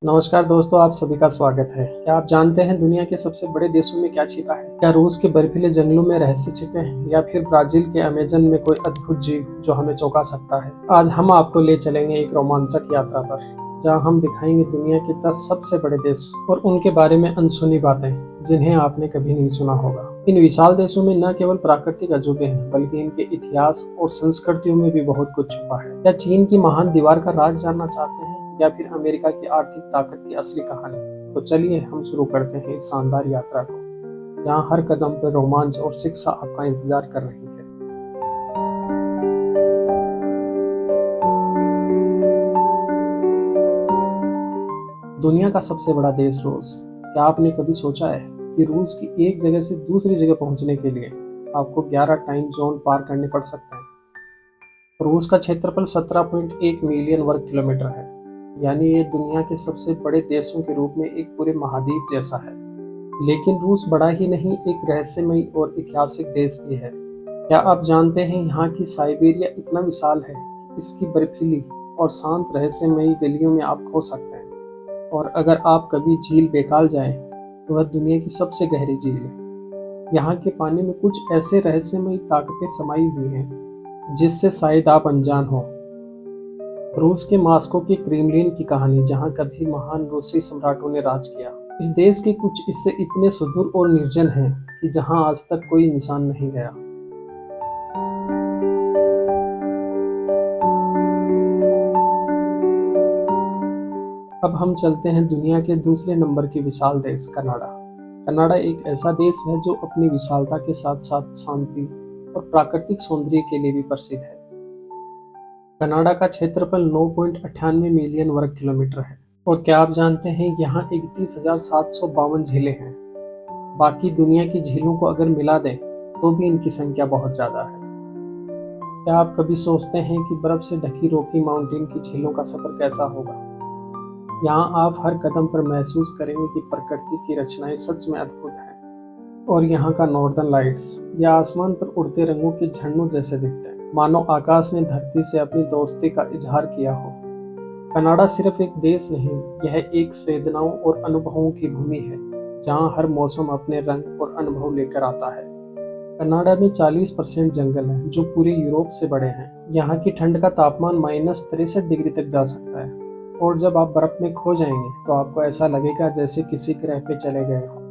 नमस्कार दोस्तों, आप सभी का स्वागत है। क्या आप जानते हैं दुनिया के सबसे बड़े देशों में क्या छिपा है? क्या रूस के बर्फीले जंगलों में रहस्य छिपे हैं या फिर ब्राजील के अमेजन में कोई अद्भुत जीव जो हमें चौंका सकता है? आज हम आपको ले चलेंगे एक रोमांचक यात्रा पर, जहां हम दिखाएंगे दुनिया के 10 सबसे बड़े देश और उनके बारे में अनसुनी बातें जिन्हें आपने कभी नहीं सुना होगा। इन विशाल देशों में न केवल प्राकृतिक अजूबे हैं, बल्कि इनके इतिहास और संस्कृतियों में भी बहुत कुछ छुपा है। क्या चीन की महान दीवार का राज जानना चाहते हैं या फिर अमेरिका की आर्थिक ताकत की असली कहानी? तो चलिए हम शुरू करते हैं इस शानदार यात्रा को, जहां हर कदम पर रोमांच और शिक्षा आपका इंतजार कर रही है। दुनिया का सबसे बड़ा देश रूस। क्या आपने कभी सोचा है कि रूस की एक जगह से दूसरी जगह पहुंचने के लिए आपको 11 टाइम जोन पार करने पड़ सकते हैं? रूस का क्षेत्रफल 17.1 मिलियन वर्ग किलोमीटर है, यानी ये दुनिया के सबसे बड़े देशों के रूप में एक पूरे महाद्वीप जैसा है। लेकिन रूस बड़ा ही नहीं, एक रहस्यमयी और ऐतिहासिक देश भी है। क्या आप जानते हैं यहाँ की साइबेरिया इतना विशाल है कि इसकी बर्फीली और शांत रहस्यमयी गलियों में आप खो सकते हैं। और अगर आप कभी झील बेकाल जाएं, तो वह दुनिया की सबसे गहरी झील है। यहाँ के पानी में कुछ ऐसे रहस्यमयी ताकतें समाई हुई हैं जिससे शायद आप अनजान हो। रूस के मास्को के क्रेमलिन की कहानी, जहाँ कभी महान रूसी सम्राटों ने राज किया। इस देश के कुछ हिस्से इतने सुदूर और निर्जन हैं कि जहाँ आज तक कोई निशान नहीं गया। अब हम चलते हैं दुनिया के दूसरे नंबर के विशाल देश कनाडा। कनाडा एक ऐसा देश है जो अपनी विशालता के साथ साथ शांति और प्राकृतिक सौंदर्य के लिए भी प्रसिद्ध है। कनाडा का क्षेत्रफल 9.98 मिलियन वर्ग किलोमीटर है। और क्या आप जानते हैं यहाँ 31,752 झीलें हैं। बाकी दुनिया की झीलों को अगर मिला दें तो भी इनकी संख्या बहुत ज़्यादा है। क्या आप कभी सोचते हैं कि बर्फ से ढकी रॉकी माउंटेन की झीलों का सफ़र कैसा होगा? यहाँ आप हर कदम पर महसूस करेंगे कि प्रकृति की रचनाएं सच में अद्भुत हैं। और यहाँ का नॉर्दर्न लाइट्स या आसमान पर उड़ते रंगों के झरनों जैसे दिखते हैं, मानो आकाश ने धरती से अपनी दोस्ती का इजहार किया हो। कनाडा सिर्फ एक देश नहीं, यह एक संवेदनाओं और अनुभवों की भूमि है, जहाँ हर मौसम अपने रंग और अनुभव लेकर आता है। कनाडा में 40% जंगल हैं, जो पूरे यूरोप से बड़े हैं। यहाँ की ठंड का तापमान -63 डिग्री तक जा सकता है। और जब आप बर्फ में खो जाएंगे तो आपको ऐसा लगेगा जैसे किसी ग्रह पे चले गए हो।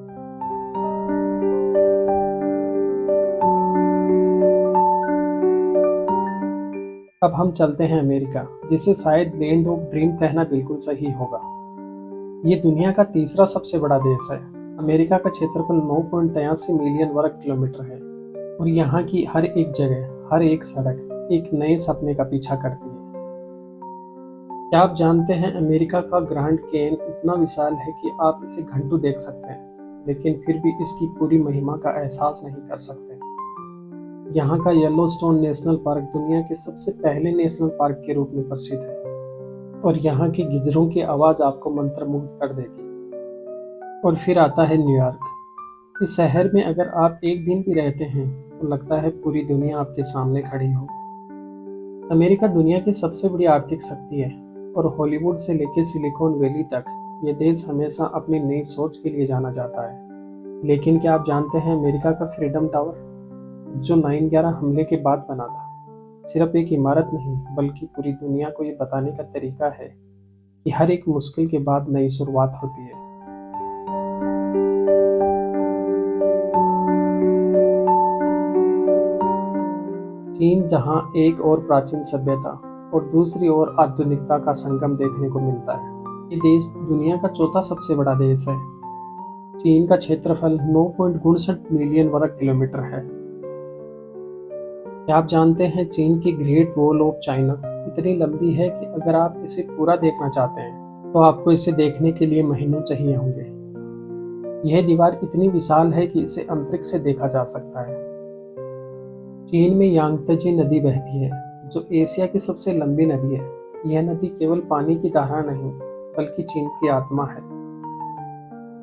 अब हम चलते हैं अमेरिका, जिसे शायद लैंड ऑफ ड्रीम कहना बिल्कुल सही होगा। ये दुनिया का तीसरा सबसे बड़ा देश है। अमेरिका का क्षेत्रफल 9.83 मिलियन वर्ग किलोमीटर है और यहाँ की हर एक जगह, हर एक सड़क एक नए सपने का पीछा करती है। क्या आप जानते हैं अमेरिका का ग्रैंड कैन्यन इतना विशाल है कि आप इसे घंटों देख सकते हैं, लेकिन फिर भी इसकी पूरी महिमा का एहसास नहीं कर सकते। यहाँ का येलोस्टोन नेशनल पार्क दुनिया के सबसे पहले नेशनल पार्क के रूप में प्रसिद्ध है और यहाँ की गिरजों की आवाज़ आपको मंत्रमुग्ध कर देगी। और फिर आता है न्यूयॉर्क। इस शहर में अगर आप एक दिन भी रहते हैं तो लगता है पूरी दुनिया आपके सामने खड़ी हो। अमेरिका दुनिया की सबसे बड़ी आर्थिक शक्ति है और हॉलीवुड से लेकर सिलिकॉन वैली तक ये देश हमेशा अपनी नई सोच के लिए जाना जाता है। लेकिन क्या आप जानते हैं अमेरिका का फ्रीडम टावर, जो 9/11 हमले के बाद बना था, सिर्फ एक इमारत नहीं बल्कि पूरी दुनिया को ये बताने का तरीका है कि हर एक मुश्किल के बाद नई शुरुआत होती है। चीन, जहां एक और प्राचीन सभ्यता और दूसरी ओर आधुनिकता का संगम देखने को मिलता है। ये देश दुनिया का चौथा सबसे बड़ा देश है। चीन का क्षेत्रफल 9.59 मिलियन वर्ग किलोमीटर है। क्या आप जानते हैं चीन की ग्रेट वॉल ऑफ चाइना इतनी लंबी है कि अगर आप इसे पूरा देखना चाहते हैं तो आपको इसे देखने के लिए महीनों चाहिए होंगे। यह दीवार इतनी विशाल है कि इसे अंतरिक्ष से देखा जा सकता है। चीन में यांगत्जे नदी बहती है, जो एशिया की सबसे लंबी नदी है। यह नदी केवल पानी की धारा नहीं बल्कि चीन की आत्मा है।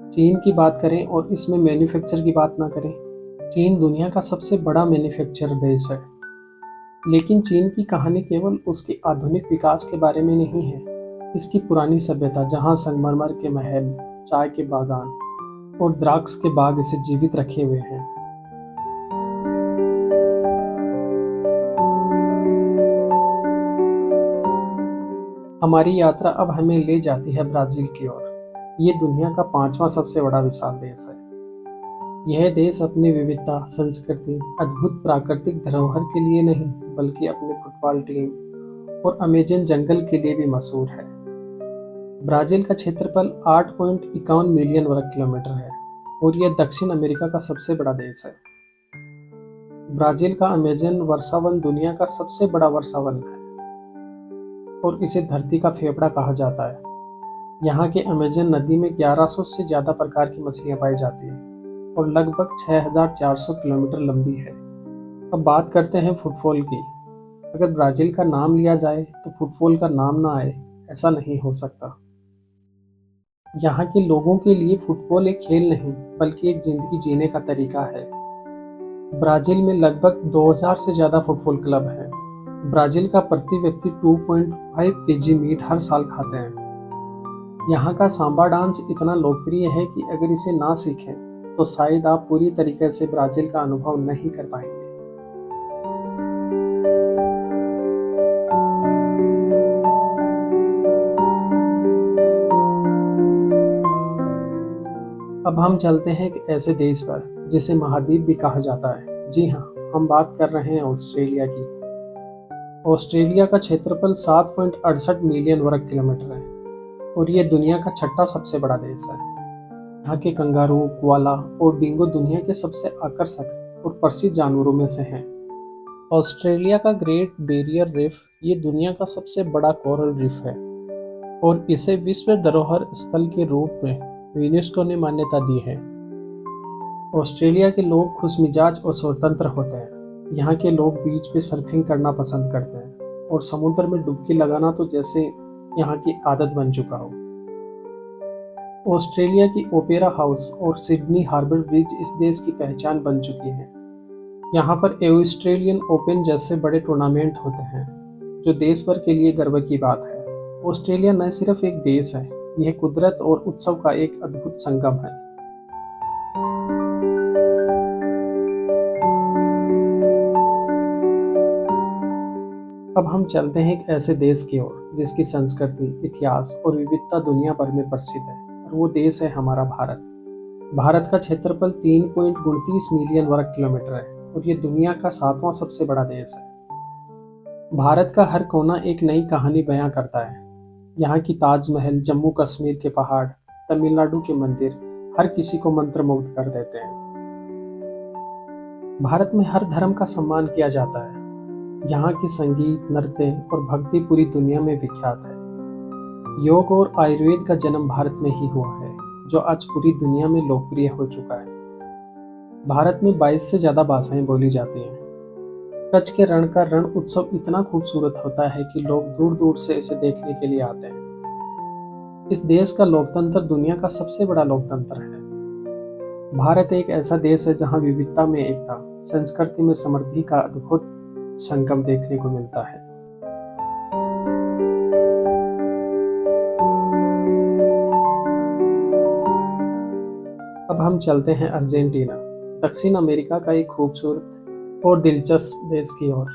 चीन की बात करें और इसमें मैन्युफैक्चर की बात ना करें। चीन दुनिया का सबसे बड़ा मैन्युफैक्चर देश है, लेकिन चीन की कहानी केवल उसके आधुनिक विकास के बारे में नहीं है। इसकी पुरानी सभ्यता जहाँ संगमरमर के महल, चाय के बागान और द्राक्ष के बाग इसे जीवित रखे हुए हैं। हमारी यात्रा अब हमें ले जाती है ब्राज़ील की ओर। ये दुनिया का 5वां सबसे बड़ा विशाल देश है। यह देश अपनी विविधता, संस्कृति, अद्भुत प्राकृतिक धरोहर के लिए नहीं, बल्कि अपने फुटबॉल टीम और अमेज़न जंगल के लिए भी मशहूर है। ब्राज़ील का क्षेत्रफल 8.51 मिलियन वर्ग किलोमीटर है और यह दक्षिण अमेरिका का सबसे बड़ा देश है। ब्राज़ील का अमेज़न वर्षावन दुनिया का सबसे बड़ा वर्षावन है और इसे धरती का फेफड़ा कहा जाता है। यहाँ के अमेज़न नदी में 1100 से ज़्यादा प्रकार की मछलियाँ पाई जाती हैं और लगभग 6400 किलोमीटर लंबी है। अब बात करते हैं फुटबॉल की। अगर ब्राज़ील का नाम लिया जाए तो फुटबॉल का नाम ना आए, ऐसा नहीं हो सकता। यहाँ के लोगों के लिए फुटबॉल एक खेल नहीं, बल्कि एक जिंदगी जीने का तरीका है। ब्राज़ील में लगभग 2000 से ज़्यादा फुटबॉल क्लब हैं। ब्राज़ील का प्रति व्यक्ति 2.5 केजी मीट हर साल खाते हैं। यहाँ का सांबा डांस इतना लोकप्रिय है कि अगर इसे ना सीखें तो शायद आप पूरी तरीके से ब्राज़ील का अनुभव नहीं कर पाएंगे। अब हम चलते हैं एक ऐसे देश पर जिसे महाद्वीप भी कहा जाता है। जी हाँ, हम बात कर रहे हैं ऑस्ट्रेलिया की। ऑस्ट्रेलिया का क्षेत्रफल 7.68 मिलियन वर्ग किलोमीटर है और ये दुनिया का छठा सबसे बड़ा देश है। यहाँ के कंगारू, कोआला और डिंगो दुनिया के सबसे आकर्षक और प्रसिद्ध जानवरों में से हैं। ऑस्ट्रेलिया का ग्रेट बैरियर रीफ ये दुनिया का सबसे बड़ा कोरल रीफ है और इसे विश्व धरोहर स्थल के रूप में यूनेस्को ने मान्यता दी है। ऑस्ट्रेलिया के लोग खुशमिजाज और स्वतंत्र होते हैं। यहाँ के लोग बीच पे सर्फिंग करना पसंद करते हैं और समुद्र में डुबकी लगाना तो जैसे यहाँ की आदत बन चुका हो। ऑस्ट्रेलिया की ओपेरा हाउस और सिडनी हार्बर ब्रिज इस देश की पहचान बन चुकी है। यहाँ पर ऑस्ट्रेलियन ओपन जैसे बड़े टूर्नामेंट होते हैं, जो देश भर के लिए गर्व की बात है। ऑस्ट्रेलिया न सिर्फ एक देश है, यह कुदरत और उत्सव का एक अद्भुत संगम है। अब हम चलते हैं एक ऐसे देश की ओर जिसकी संस्कृति, इतिहास और विविधता दुनिया भर में प्रसिद्ध है, और वो देश है हमारा भारत। भारत का क्षेत्रफल 3.29 मिलियन वर्ग किलोमीटर है और ये दुनिया का 7वां सबसे बड़ा देश है। भारत का हर कोना एक नई कहानी बयां करता है। यहाँ की ताजमहल, जम्मू कश्मीर के पहाड़, तमिलनाडु के मंदिर हर किसी को मंत्रमुग्ध कर देते हैं। भारत में हर धर्म का सम्मान किया जाता है। यहाँ की संगीत, नृत्य और भक्ति पूरी दुनिया में विख्यात है। योग और आयुर्वेद का जन्म भारत में ही हुआ है, जो आज पूरी दुनिया में लोकप्रिय हो चुका है। भारत में 22 से ज्यादा भाषाएं बोली जाती हैं। कच्छ के रण का रण उत्सव इतना खूबसूरत होता है कि लोग दूर दूर से इसे देखने के लिए आते हैं। इस देश का लोकतंत्र दुनिया का सबसे बड़ा लोकतंत्र है। भारत एक ऐसा देश है जहां विविधता में एकता, संस्कृति में समृद्धि का अद्भुत संगम देखने को मिलता है। अब हम चलते हैं अर्जेंटीना, दक्षिण अमेरिका का एक खूबसूरत और दिलचस्प देश की ओर।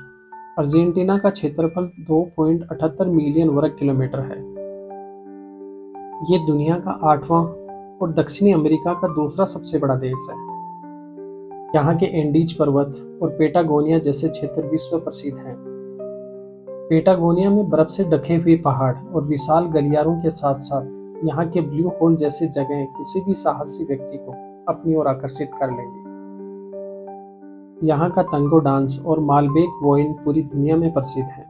अर्जेंटीना का क्षेत्रफल 2.78 मिलियन वर्ग किलोमीटर है। ये दुनिया का 8वां और दक्षिणी अमेरिका का दूसरा सबसे बड़ा देश है। यहाँ के एंडीज पर्वत और पेटागोनिया जैसे क्षेत्र विश्व प्रसिद्ध हैं। पेटागोनिया में बर्फ से ढके हुए पहाड़ और विशाल गलियारों के साथ साथ यहाँ के ब्लू होल जैसी जगह किसी भी साहसी व्यक्ति को अपनी ओर आकर्षित कर लेंगे। यहाँ का तंगो डांस और मालबेक वाइन पूरी दुनिया में प्रसिद्ध है।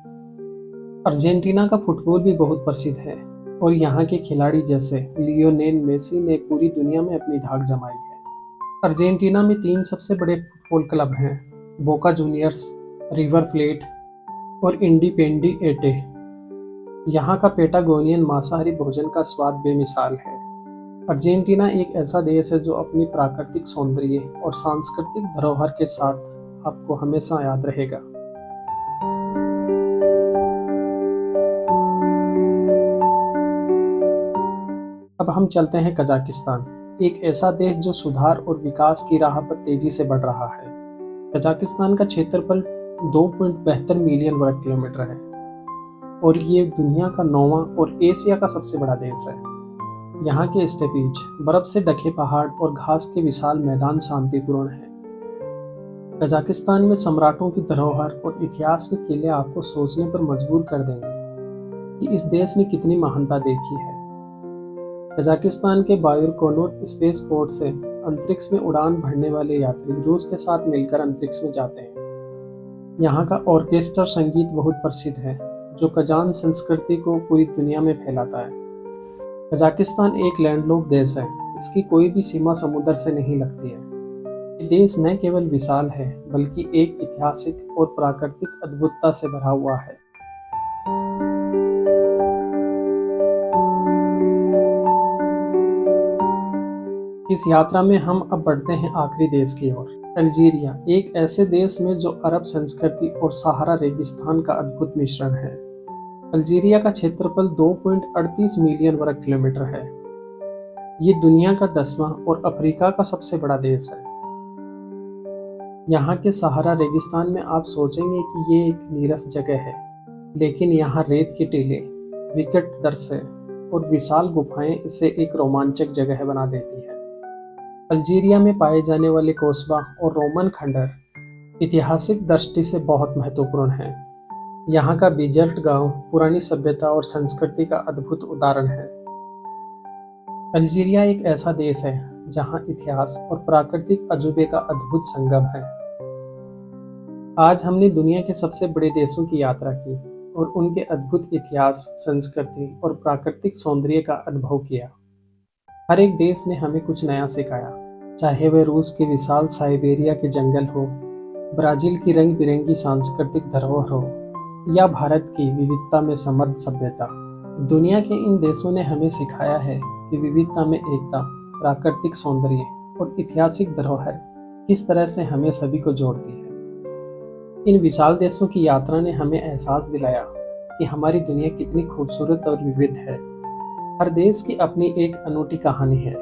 अर्जेंटीना का फुटबॉल भी बहुत प्रसिद्ध है और यहाँ के खिलाड़ी जैसे लियोनेल मेसी ने पूरी दुनिया में अपनी धाक जमाई है। अर्जेंटीना में 3 सबसे बड़े फुटबॉल क्लब हैं, बोका जूनियर्स, रिवर प्लेट और इंडिपेंडिएंटे। यहाँ का पेटागोनियन मांसाहारी भोजन का स्वाद बेमिसाल है। अर्जेंटीना एक ऐसा देश है जो अपनी प्राकृतिक सौंदर्य और सांस्कृतिक धरोहर के साथ आपको हमेशा याद रहेगा। अब हम चलते हैं कजाकिस्तान, एक ऐसा देश जो सुधार और विकास की राह पर तेजी से बढ़ रहा है। कजाकिस्तान का क्षेत्रफल 2.72 मिलियन वर्ग किलोमीटर है और ये दुनिया का 9वां और एशिया का सबसे बड़ा देश है। यहाँ के स्टेपीज, बर्फ से ढके पहाड़ और घास के विशाल मैदान शांतिपूर्ण हैं। कजाकिस्तान में सम्राटों की धरोहर और इतिहास के किले आपको सोचने पर मजबूर कर देंगे कि इस देश ने कितनी महानता देखी है। कजाकिस्तान के बायरकोनूर स्पेस पोर्ट से अंतरिक्ष में उड़ान भरने वाले यात्री रूस के साथ मिलकर अंतरिक्ष में जाते हैं। यहाँ का ऑर्केस्ट्रा संगीत बहुत प्रसिद्ध है, जो कजान संस्कृति को पूरी दुनिया में फैलाता है। कजाकिस्तान एक लैंडलॉक्ड देश है, इसकी कोई भी सीमा समुद्र से नहीं लगती है। ये देश न केवल विशाल है, बल्कि एक ऐतिहासिक और प्राकृतिक अद्भुतता से भरा हुआ है। इस यात्रा में हम अब बढ़ते हैं आखिरी देश की ओर, अल्जीरिया, एक ऐसे देश में जो अरब संस्कृति और सहारा रेगिस्तान का अद्भुत मिश्रण है। अल्जीरिया का क्षेत्रफल 2.38 मिलियन वर्ग किलोमीटर है। ये दुनिया का 10वां और अफ्रीका का सबसे बड़ा देश है। यहाँ के सहारा रेगिस्तान में आप सोचेंगे कि ये एक नीरस जगह है, लेकिन यहाँ रेत के टीले, विकट दृश्य और विशाल गुफाएं इसे एक रोमांचक जगह बना देती है। अल्जीरिया में पाए जाने वाले कोस्बा और रोमन खंडर ऐतिहासिक दृष्टि से बहुत महत्वपूर्ण हैं। यहाँ का बिजल्ट गांव पुरानी सभ्यता और संस्कृति का अद्भुत उदाहरण है। अल्जीरिया एक ऐसा देश है जहाँ इतिहास और प्राकृतिक अजूबे का अद्भुत संगम है। आज हमने दुनिया के सबसे बड़े देशों की यात्रा की और उनके अद्भुत इतिहास, संस्कृति और प्राकृतिक सौंदर्य का अनुभव किया। हर एक देश ने हमें कुछ नया सिखाया, चाहे वह रूस के विशाल साइबेरिया के जंगल हो, ब्राजील की रंग बिरंगी सांस्कृतिक धरोहर हो, या भारत की विविधता में समृद्ध सभ्यता। दुनिया के इन देशों ने हमें सिखाया है कि विविधता में एकता, प्राकृतिक सौंदर्य और ऐतिहासिक धरोहर किस तरह से हमें सभी को जोड़ती है। इन विशाल देशों की यात्रा ने हमें एहसास दिलाया कि हमारी दुनिया कितनी खूबसूरत और विविध है। हर देश की अपनी एक अनूठी कहानी है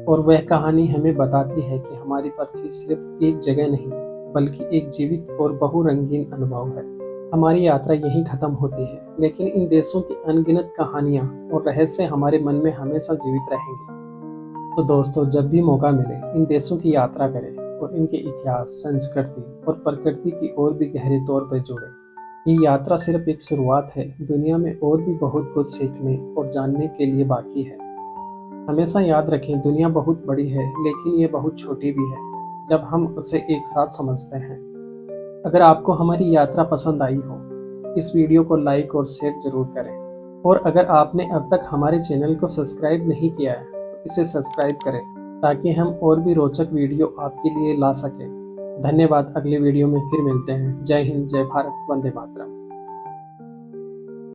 और वह कहानी हमें बताती है कि हमारी पृथ्वी सिर्फ एक जगह नहीं, बल्कि एक जीवित और बहुरंगीन अनुभव है। हमारी यात्रा यहीं खत्म होती है, लेकिन इन देशों की अनगिनत कहानियां और रहस्य हमारे मन में हमेशा जीवित रहेंगे। तो दोस्तों, जब भी मौका मिले इन देशों की यात्रा करें और इनके इतिहास, संस्कृति और प्रकृति की ओर भी गहरे तौर पर जुड़ें। ये यात्रा सिर्फ एक शुरुआत है, दुनिया में और भी बहुत कुछ सीखने और जानने के लिए बाकी है। हमेशा याद रखें, दुनिया बहुत बड़ी है, लेकिन ये बहुत छोटी भी है जब हम उसे एक साथ समझते हैं। अगर आपको हमारी यात्रा पसंद आई हो, इस वीडियो को लाइक और शेयर जरूर करें। और अगर आपने अब तक हमारे चैनल को सब्सक्राइब नहीं किया है, तो इसे सब्सक्राइब करें ताकि हम और भी रोचक वीडियो आपके लिए ला सकें। धन्यवाद। अगले वीडियो में फिर मिलते हैं। जय हिंद, जय भारत, वंदे मातरम।